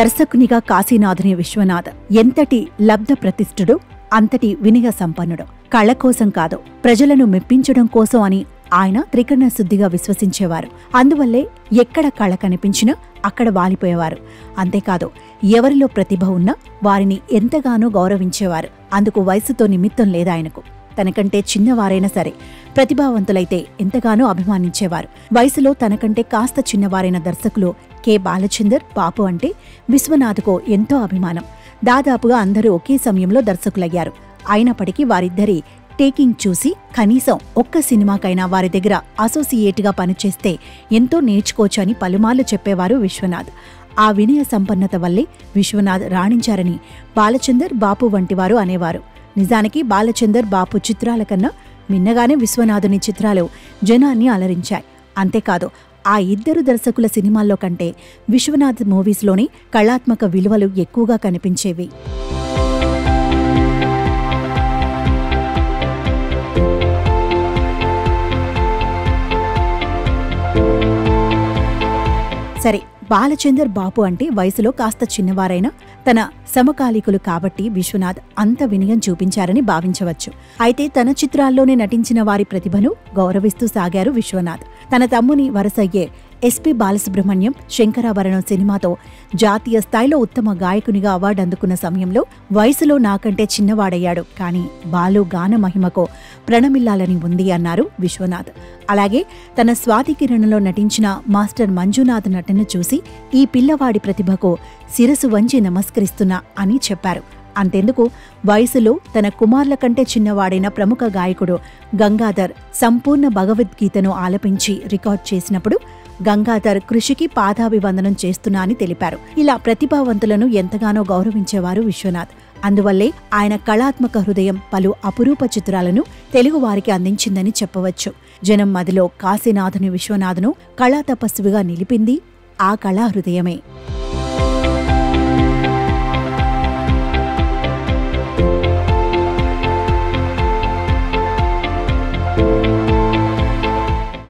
దర్శకునిగా కాశీనాథుని విశ్వనాథ్ ఎంతటి లబ్ధ ప్రతిష్ఠుడు, అంతటి వినయ సంపన్నుడు. కళ కోసం కాదు, ప్రజలను మెప్పించడం కోసం అని ఆయన త్రికరణ శుద్ధిగా విశ్వసించేవారు. అందువల్లే ఎక్కడ కళ కనిపించినా అక్కడ వాలిపోయేవారు. అంతేకాదు, ఎవరిలో ప్రతిభ ఉన్నా వారిని ఎంతగానో గౌరవించేవారు. అందుకు వయసుతో నిమిత్తం లేదాయనకు. తనకంటే చిన్నవారైనా సరే ప్రతిభావంతులైతే ఎంతగానో అభిమానించేవారు. వయసులో తనకంటే కాస్త చిన్నవారైన దర్శకులు కె. బాలచందర్, బాపు అంటే విశ్వనాథ్కు ఎంతో అభిమానం. దాదాపుగా అందరూ ఒకే సమయంలో దర్శకులయ్యారు. అయినప్పటికీ వారిద్దరి టేకింగ్ చూసి కనీసం ఒక్క సినిమాకైనా వారి దగ్గర అసోసియేట్గా పనిచేస్తే ఎంతో నేర్చుకోవచ్చు అని పలుమార్లు చెప్పేవారు విశ్వనాథ్. ఆ వినయ సంపన్నత వల్లే విశ్వనాథ్ రాణించారని బాలచందర్, బాపు వంటివారు అనేవారు. నిజానికి బాలచందర్, బాపు చిత్రాల కన్నా మిన్నగానే విశ్వనాథుని చిత్రాలు జనాన్ని అలరించాయి. అంతేకాదు, ఆ ఇద్దరు దర్శకుల సినిమాల్లో కంటే విశ్వనాథ్ మూవీస్లోని కళాత్మక విలువలు ఎక్కువగా కనిపించేవి. సరే, బాలచందర్, బాపు అంటే వయసులో కాస్త చిన్నవారైనా తన సమకాలీకులు కాబట్టి విశ్వనాథ్ అంత వినయం చూపించారని భావించవచ్చు. అయితే తన చిత్రాల్లోనే నటించిన వారి ప్రతిభను గౌరవిస్తూ సాగారు విశ్వనాథ్. తన తమ్ముని వరసయ్యే ఎస్పి బాలసుబ్రహ్మణ్యం శంకరాభరణం సినిమాతో జాతీయ స్థాయిలో ఉత్తమ గాయకునిగా అవార్డు అందుకున్న సమయంలో వయసులో నాకంటే చిన్నవాడయ్యాడు, కానీ బాలు గాన మహిమకో ప్రణమిల్లాలని ఉంది అన్నారు విశ్వనాథ్. అలాగే తన స్వాతి కిరణంలో నటించిన మాస్టర్ మంజునాథ్ నటన చూసి ఈ పిల్లవాడి ప్రతిభకు శిరసు వంచి నమస్కరిస్తున్నా అని చెప్పారు. అంతెందుకు, వయసులో తన కుమార్ల కంటే చిన్నవాడైన ప్రముఖ గాయకుడు గంగాధర్ సంపూర్ణ భగవద్గీతను ఆలపించి రికార్డ్ చేసినప్పుడు గంగాధర్ కృషికి పాదాభివందనం చేస్తున్నా అని తెలిపారు. ఇలా ప్రతిభావంతులను ఎంతగానో గౌరవించేవారు విశ్వనాథ్. అందువల్లే ఆయన కళాత్మక హృదయం పలు అపురూప చిత్రాలను తెలుగువారికి అందించిందని చెప్పవచ్చు. జనం మదిలో కాశీనాథుని విశ్వనాథ్ను కళా తపస్విగా నిలిపింది ఆ కళా హృదయమే.